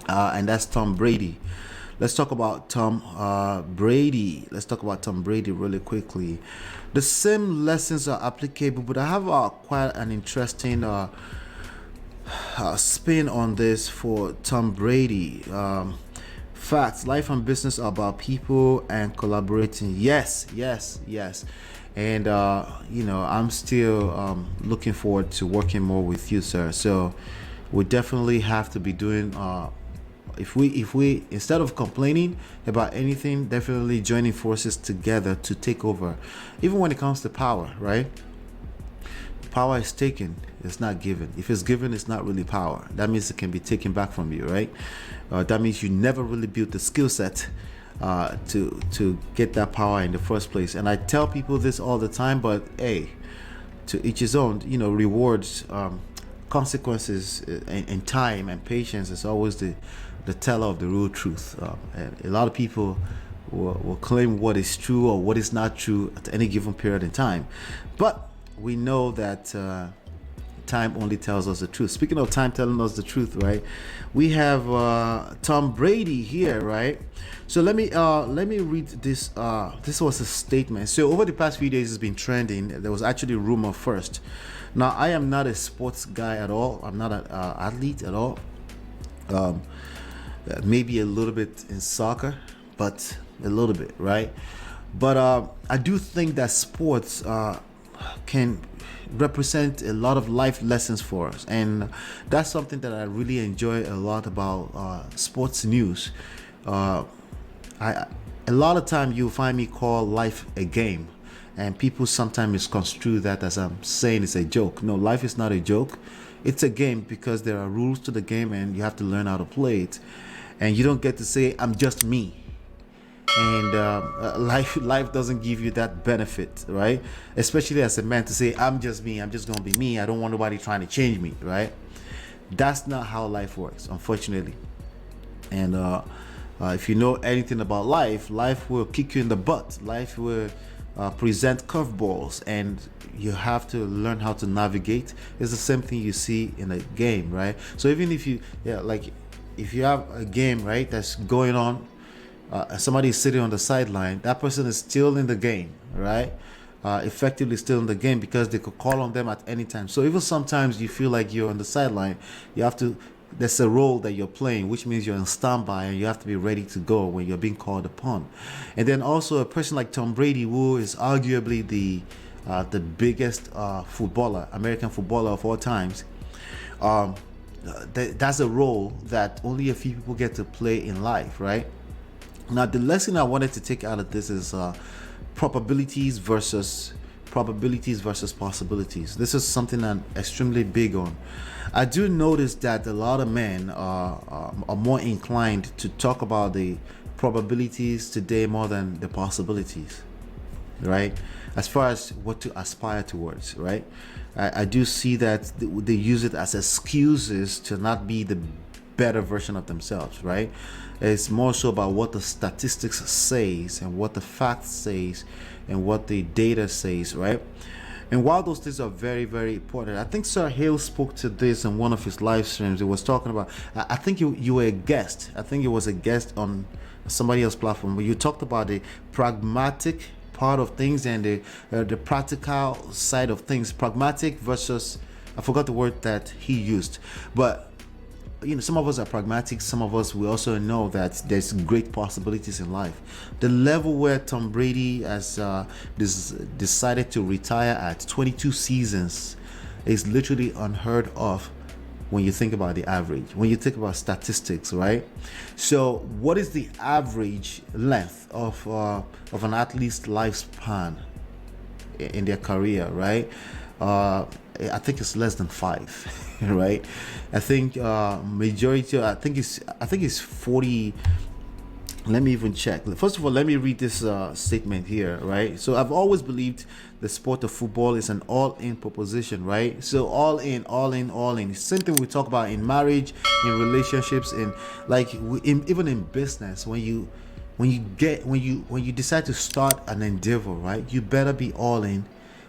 and that's Tom Brady. Let's talk about Tom Brady. Let's talk about Tom Brady really quickly. The same lessons are applicable, but I have quite an interesting spin on this for Tom Brady. Facts, life and business are about people and collaborating. Yes, yes, yes. And I'm still looking forward to working more with you, sir. So we definitely have to be doing. If we instead of complaining about anything, definitely joining forces together to take over. Even when it comes to power, right? Power is taken, it's not given. If it's given, it's not really power. That means it can be taken back from you, right? That means you never really built the skill set to get that power in the first place. And I tell people this all the time, but hey, to each his own. Rewards, consequences, and time and patience is always the teller of the real truth. And a lot of people will claim what is true or what is not true at any given period in time, but we know that time only tells us the truth. Speaking of time telling us the truth, right? We have Tom Brady here, right? So let me read this. This was a statement. So over the past few days, it's been trending. There was actually rumor first. Now I am not a sports guy at all. I'm not an athlete at all. Um, Maybe a little bit in soccer, but a little bit, right? But I do think that sports can represent a lot of life lessons for us, and that's something that I really enjoy a lot about sports news. Uh, I A lot of time you'll find me call life a game, and people sometimes misconstrue that as I'm saying it's a joke. No, life is not a joke. It's a game because there are rules to the game, and you have to learn how to play it. And you don't get to say I'm just me, and life doesn't give you that benefit, right? Especially as a man, to say I'm just me, I'm just gonna be me, I don't want nobody trying to change me, right? That's not how life works, unfortunately. And if you know anything about life, life will kick you in the butt. Life will present curveballs, and you have to learn how to navigate. It's the same thing you see in a game, right? So even if you, yeah, like if you have a game, right, that's going on, somebody is sitting on the sideline, that person is still in the game, right? Effectively still in the game, because they could call on them at any time. So even sometimes you feel like you're on the sideline, you have to. There's a role that you're playing, which means you're on standby and you have to be ready to go when you're being called upon. And then also a person like Tom Brady, who is arguably the biggest footballer, American footballer of all times. Um, that's a role that only a few people get to play in life, right? Now, the lesson I wanted to take out of this is probabilities versus probabilities versus possibilities. This is something I'm extremely big on. I do notice that a lot of men are more inclined to talk about the probabilities today more than the possibilities, right? As far as what to aspire towards, right? I do see that they use it as excuses to not be the better version of themselves, right? It's more so about what the statistics says and what the facts says and what the data says, right? And while those things are very, very important, I think Sir Hale spoke to this in one of his live streams. He was talking about, I think you were a guest. I think it was a guest on somebody else's platform, where you talked about the pragmatic part of things and the practical side of things. Pragmatic versus, I forgot the word that he used, but some of us are pragmatic. Some of us, we also know that there's great possibilities in life. The level where Tom Brady has decided to retire at 22 seasons is literally unheard of when you think about the average, when you think about statistics, right? So what is the average length of an athlete's lifespan in their career, right? I think it's less than 5, right? I think majority. I think it's 40. Let me even check. First of all, let me read this statement here, right? So I've always believed the sport of football is an all-in proposition, right? So all in, all in, all in. Same thing we talk about in marriage, in relationships, in even in business. When you decide to start an endeavor, right? You better be all in,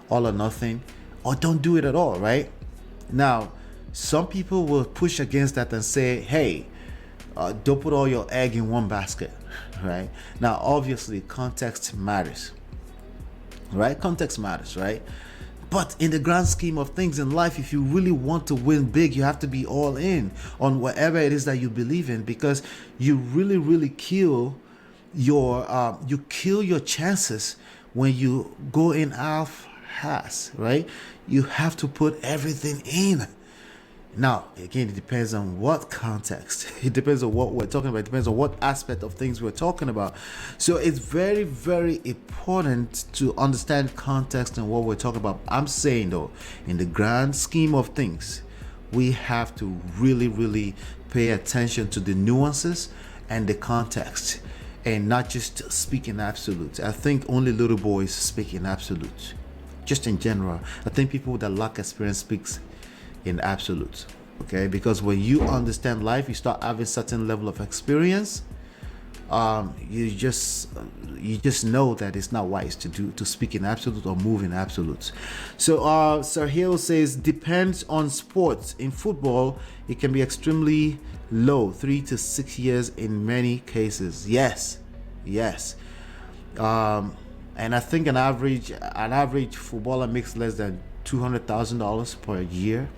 all or nothing, or don't do it at all, right? Now, some people will push against that and say, hey, don't put all your egg in one basket, right? Now, obviously, context matters, right? Context matters, right? But in the grand scheme of things in life, if you really want to win big, you have to be all in on whatever it is that you believe in, because you really, really you kill your chances when you go in half has, right? You have to put everything in. Now, again, it depends on what context. It depends on what we're talking about. It depends on what aspect of things we're talking about. So it's very, very important to understand context and what we're talking about. I'm saying, though, in the grand scheme of things, we have to really, really pay attention to the nuances and the context, and not just speak in absolutes. I think only little boys speak in absolutes. Just in general, I think people that lack experience speaks in absolutes. Okay, because when you understand life, you start having certain level of experience. You just know that it's not wise to speak in absolute or move in absolutes. So Sir Hill says depends on sports. In football, it can be extremely low, 3 to 6 years in many cases. Yes. And I think an average footballer makes less than $200,000 per year.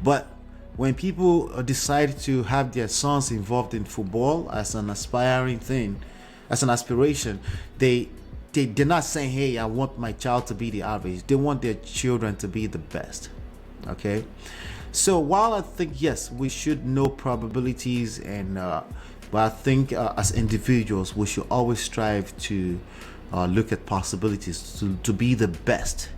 But when people decide to have their sons involved in football as an aspiring thing, as an aspiration, they're not saying, hey, I want my child to be the average. They want their children to be the best. Okay. So while I think, yes, we should know probabilities, but I think as individuals, we should always strive to look at possibilities to be the best,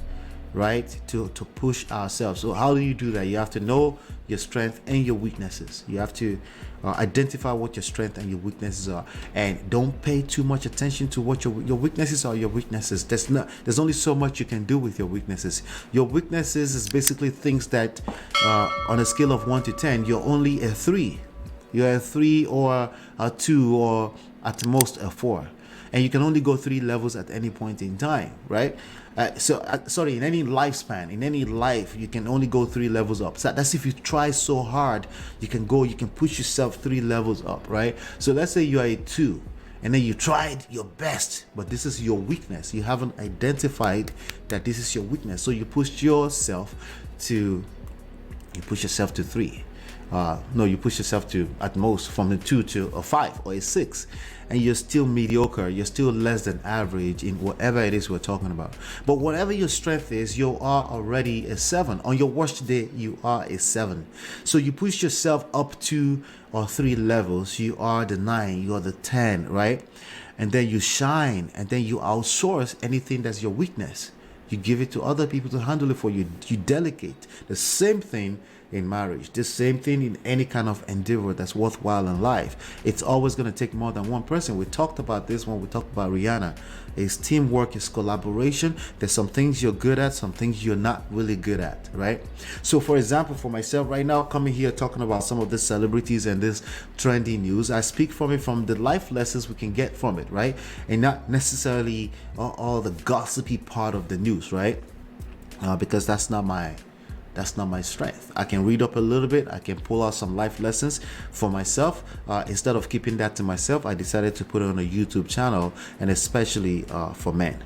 right? To push ourselves. So how do you do that? You have to know your strength and your weaknesses. You have to identify what your strength and your weaknesses are, and don't pay too much attention to what your weaknesses are. Your weaknesses, there's only so much you can do with your weaknesses. Your weaknesses is basically things that on a scale of 1 to 10, you're only a 3. You're a 3 or a 2 or at most a 4, and you can only go 3 levels at any point in time, right? In any lifespan, in any life, you can only go 3 levels up. So that's if you try so hard, you can push yourself 3 levels up, right? So let's say you are a 2, and then you tried your best, but this is your weakness. You haven't identified that this is your weakness, so you push yourself to 3. You push yourself to at most from a 2 to a 5 or a 6, and you're still mediocre. You're still less than average in whatever it is we're talking about. But whatever your strength is, you are already a 7. On your worst day, you are a 7. So you push yourself up 2 or 3 levels. You are the 9. You are the 10, right? And then you shine, and then you outsource anything that's your weakness. You give it to other people to handle it for you. You delegate. The same thing in marriage, the same thing in any kind of endeavor that's worthwhile in life. It's always going to take more than one person. We talked about this when we talked about Rihanna. It's teamwork, it's collaboration. There's some things you're good at, some things you're not really good at, right? So for example, for myself right now, coming here talking about some of the celebrities and this trendy news, I speak from the life lessons we can get from it, right? And not necessarily all the gossipy part of the news, right? Because that's not my strength. I can read up a little bit. I can pull out some life lessons for myself. Instead of keeping that to myself, I decided to put it on a YouTube channel, and especially for men.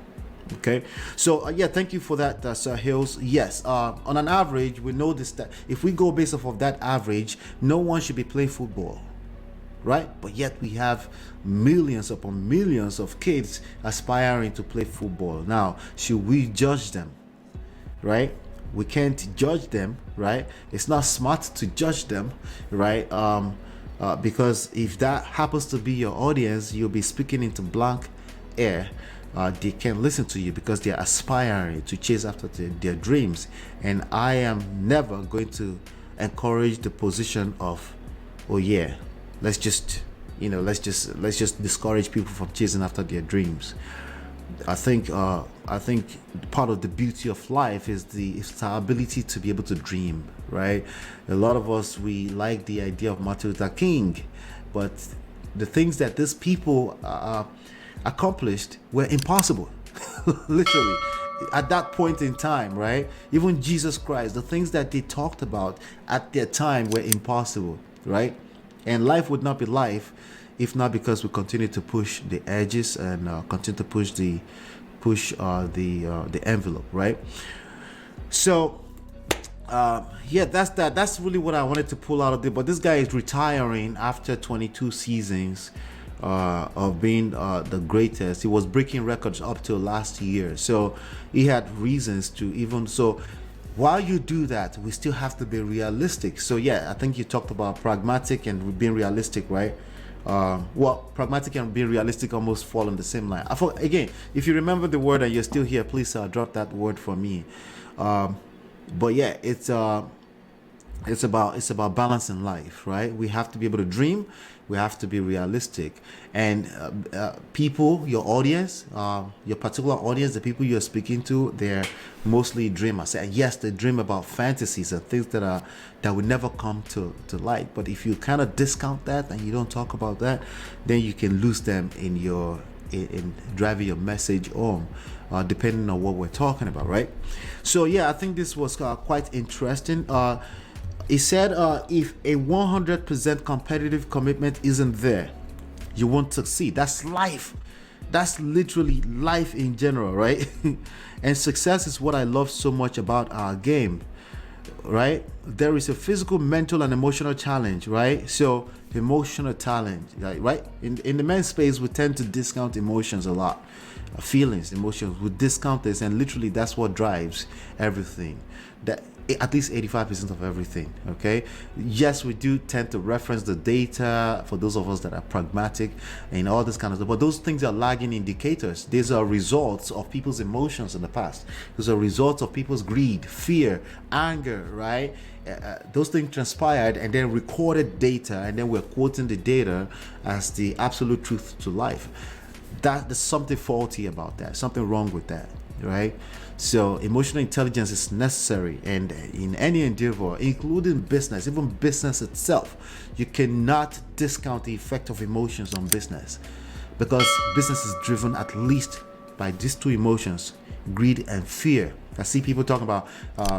Okay, so thank you for that, Sir Hills. Yes, on an average, we know this, that if we go based off of that average, no one should be playing football, right? But yet we have millions upon millions of kids aspiring to play football. Now, should we judge them, right? We can't judge them, right? It's not smart to judge them, right? Because if that happens to be your audience, you'll be speaking into blank air. They can't listen to you because they're aspiring to chase after their dreams. And I am never going to encourage the position of, oh yeah, let's just discourage people from chasing after their dreams. I think part of the beauty of life is the ability to be able to dream, right? A lot of us, we like the idea of Martin Luther King, but the things that these people accomplished were impossible. Literally, at that point in time, right? Even Jesus Christ, the things that they talked about at their time were impossible, right? And life would not be life if not because we continue to push the edges and continue to push the envelope, right? So yeah, that's really what I wanted to pull out of it. But this guy is retiring after 22 seasons of being the greatest. He was breaking records up till last year, so he had reasons to even so. While you do that, we still have to be realistic. So yeah, I think you talked about pragmatic and being realistic, right? Well, pragmatic and being realistic almost fall on the same line. Again, if you remember the word and you're still here, please drop that word for me. Um, but yeah, it's about balancing life, right? We have to be able to dream, we have to be realistic, and people, your audience, your particular audience, the people you're speaking to, they're mostly dreamers, and yes, they dream about fantasies and things that will never come to light. But if you kind of discount that and you don't talk about that, then you can lose them in driving your message home, depending on what we're talking about, right? So yeah, I think this was quite interesting. He said, if a 100% competitive commitment isn't there, you won't succeed. That's life. That's literally life in general, right? And success is what I love so much about our game, right? There is a physical, mental, and emotional challenge, right? So emotional challenge, like, right? In the men's space, we tend to discount emotions a lot. Feelings, emotions, we discount this, and literally that's what drives everything. That at least 85% of everything. Okay, yes, we do tend to reference the data for those of us that are pragmatic and all this kind of stuff, but those things are lagging indicators. These are results of people's emotions in the past. Those are results of people's greed, fear, anger, right? Those things transpired and then recorded data, and then we're quoting the data as the absolute truth to life. There's something faulty about that, something wrong with that, right? So emotional intelligence is necessary, and in any endeavor, including business, even business itself, you cannot discount the effect of emotions on business, because business is driven at least by these two emotions, greed and fear. I see people talking about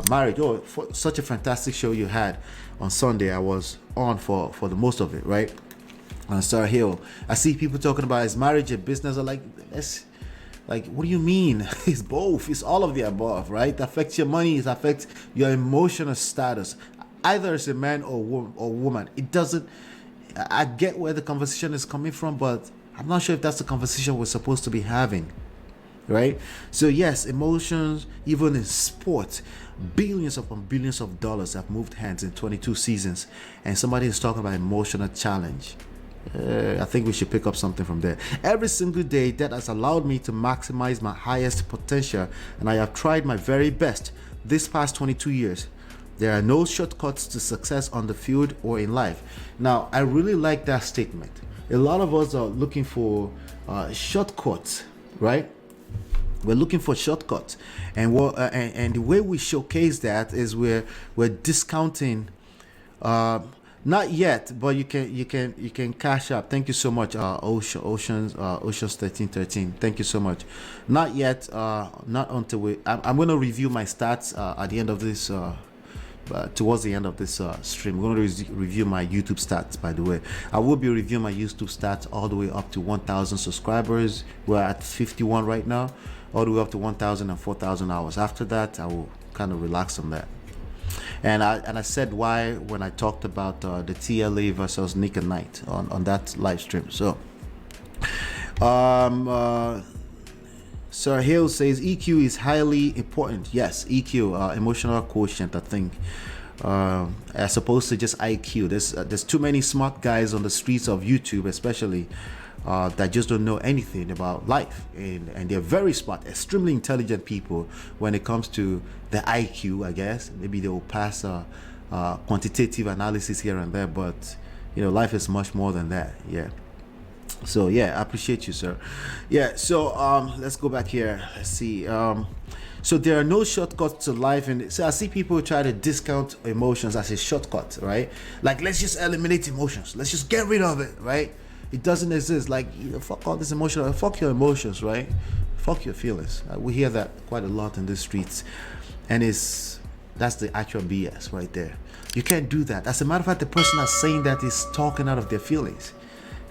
marriage. Oh, for such a fantastic show you had on Sunday. I was on for the most of it, right? On Star Hill. I see people talking about, is marriage a business? Or like, what do you mean? It's both. It's all of the above, right? It affects your money. It affects your emotional status. Either as a man or woman. It doesn't. I get where the conversation is coming from, but I'm not sure if that's the conversation we're supposed to be having, right? So yes, emotions, even in sport, billions upon billions of dollars have moved hands in 22 seasons, and somebody is talking about emotional challenge. I think we should pick up something from there. Every single day, that has allowed me to maximize my highest potential, and I have tried my very best this past 22 years. There are no shortcuts to success on the field or in life. Now, I really like that statement. A lot of us are looking for shortcuts, right? We're looking for shortcuts, and and the way we showcase that is we're discounting. Not yet, but you can cash up. Thank you so much, Oceans 1313. Thank you so much. Not yet. Not until I'm going to review my stats at the end of this. Towards the end of this stream, I'm going to review my YouTube stats. By the way, I will be reviewing my YouTube stats all the way up to 1,000 subscribers. We're at 51 right now, all the way up to 1,000 and 4,000 hours. After that, I will kind of relax on that. And I said why when I talked about the TLA versus Nick and Knight on that live stream. So, Sir Hill says EQ is highly important. Yes, EQ, emotional quotient, I think, as opposed to just IQ. There's too many smart guys on the streets of YouTube, especially. That just don't know anything about life, and they're very smart, extremely intelligent people when it comes to the IQ. I guess maybe they will pass quantitative analysis here and there, but life is much more than that. Yeah. So yeah, I appreciate you, sir. Yeah. So let's go back here. Let's see. So there are no shortcuts to life, and so I see people try to discount emotions as a shortcut, right? Like, let's just eliminate emotions. Let's just get rid of it, right? It doesn't exist. Like, fuck all this emotion. Fuck your emotions, right? Fuck your feelings. We hear that quite a lot in the streets, and that's the actual BS right there. You can't do that. As a matter of fact, the person that's saying that is talking out of their feelings,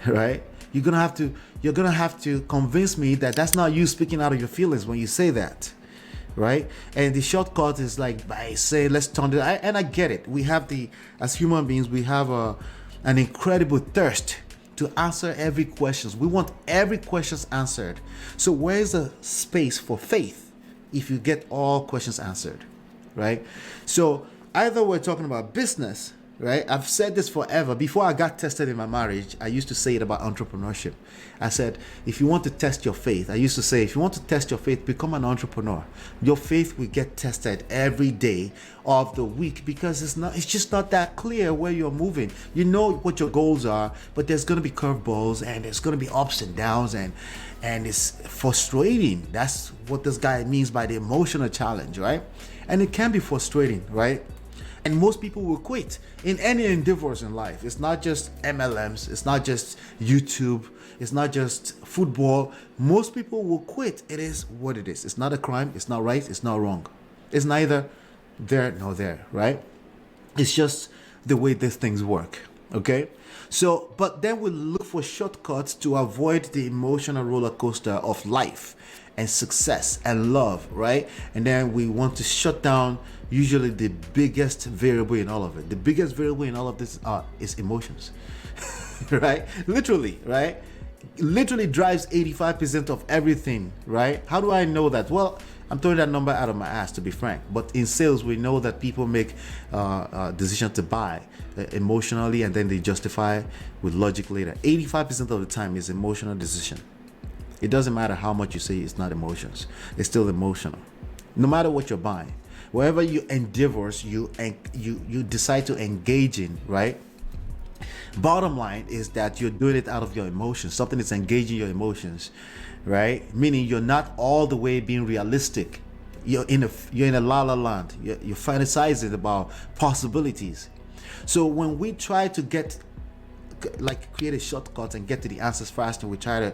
right? You're gonna have to convince me that that's not you speaking out of your feelings when you say that, right? And the shortcut is like by saying, let's turn it. And I get it. We have as human beings, we have an incredible thirst to answer every question. We want every question answered. So where's the space for faith if you get all questions answered, right? So either we're talking about business, right? I've said this forever. Before I got tested in my marriage, I used to say it about entrepreneurship. I said, if you want to test your faith, I used to say, if you want to test your faith, become an entrepreneur. Your faith will get tested every day of the week because it's just not that clear where you're moving. You know what your goals are, but there's going to be curveballs and there's going to be ups and downs and it's frustrating. That's what this guy means by the emotional challenge, right? And it can be frustrating, right? And most people will quit in any endeavors in life. It's not just MLMs. It's not just YouTube. It's not just football. Most people will quit. It is what it is. It's not a crime. It's not right. It's not wrong. It's neither there nor there, right? It's just the way these things work. Okay? So, but then we look for shortcuts to avoid the emotional roller coaster of life and success and love, right? And then we want to shut down usually the biggest variable in all of it. The biggest variable in all of this is emotions, right? Literally, right? Literally drives 85% of everything, right? How do I know that? Well, I'm throwing that number out of my ass, to be frank. But in sales, we know that people make decisions to buy emotionally, and then they justify with logic later. 85% of the time is emotional decision. It doesn't matter how much you say it's not emotions. It's still emotional. No matter what you're buying, wherever you endeavors, you decide to engage in, right? Bottom line is that you're doing it out of your emotions. Something is engaging your emotions, right? Meaning you're not all the way being realistic. You're in a la la land. You're fantasizing about possibilities. So when we try to create a shortcut and get to the answers fast, and we try to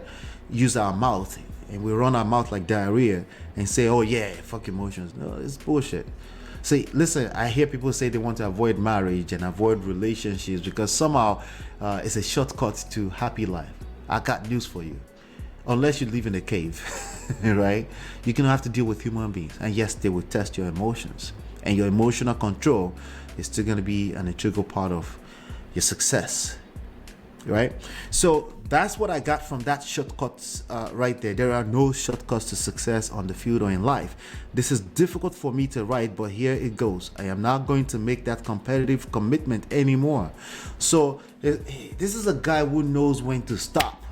use our mouth and we run our mouth like diarrhea and say, oh yeah, fuck emotions. No, it's bullshit. See, listen, I hear people say they want to avoid marriage and avoid relationships because somehow it's a shortcut to happy life. I got news for you. Unless you live in a cave, right? You're going to have to deal with human beings. And yes, they will test your emotions. And your emotional control is still going to be an integral part of your success, right? So that's what I got from that shortcuts right there. There are no shortcuts to success on the field or in life. This is difficult for me to write, but here it goes. I am not going to make that competitive commitment anymore. So this is a guy who knows when to stop.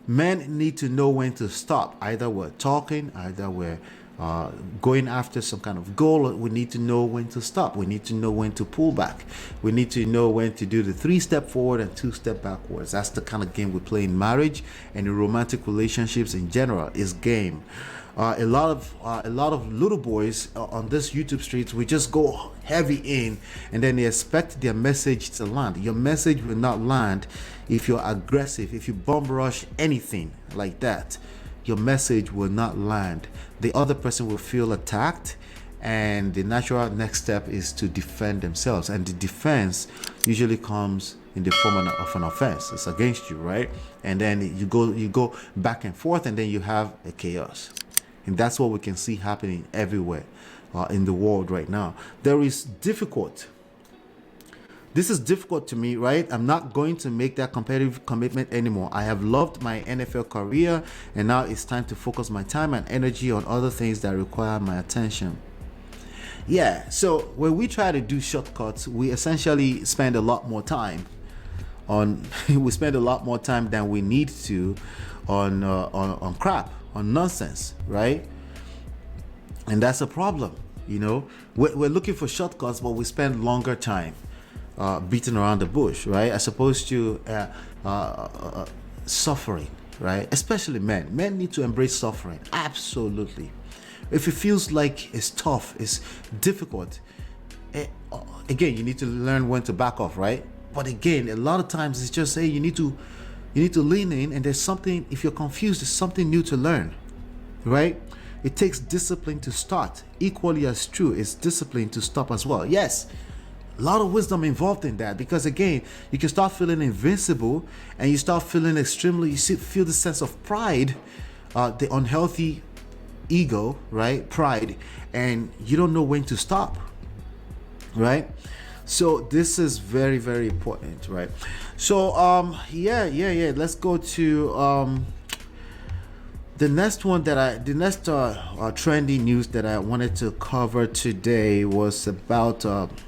Men need to know when to stop. Either we're talking, either we're going after some kind of goal. We need to know when to stop. We need to know when to pull back. We need to know when to do the 3-step forward and 2-step backwards. That's the kind of game we play in marriage and in romantic relationships in general. Is game. A lot of little boys on this YouTube streets, we just go heavy in, and then they expect their message to land. Your message will not land if you're aggressive, if you bomb rush anything like that. Your message will not land. The other person will feel attacked, and the natural next step is to defend themselves. And the defense usually comes in the form of an offense. It's against you, right? And then you go back and forth, and then you have a chaos. And that's what we can see happening everywhere in the world right now. This is difficult to me, right? I'm not going to make that competitive commitment anymore. I have loved my NFL career, and now it's time to focus my time and energy on other things that require my attention. Yeah, so when we try to do shortcuts, we essentially spend a lot more time we spend a lot more time than we need to on crap, on nonsense, right? And that's a problem, you know. We're looking for shortcuts, but we spend longer time beating around the bush, right? As opposed to suffering, right? Especially men. Men need to embrace suffering. Absolutely. If it feels like it's tough, it's difficult, again, you need to learn when to back off, right? But again, a lot of times it's just, hey, you need to lean in, and there's something, if you're confused, there's something new to learn, right? It takes discipline to start. Equally as true, it's discipline to stop as well. Yes, a lot of wisdom involved in that, because again, you can start feeling invincible, and you start feeling extremely, feel the sense of pride, the unhealthy ego, right? Pride, and you don't know when to stop, right? So this is very, very important, right? So yeah, let's go to the next trendy news that I wanted to cover today was about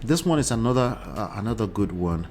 this one is another good one,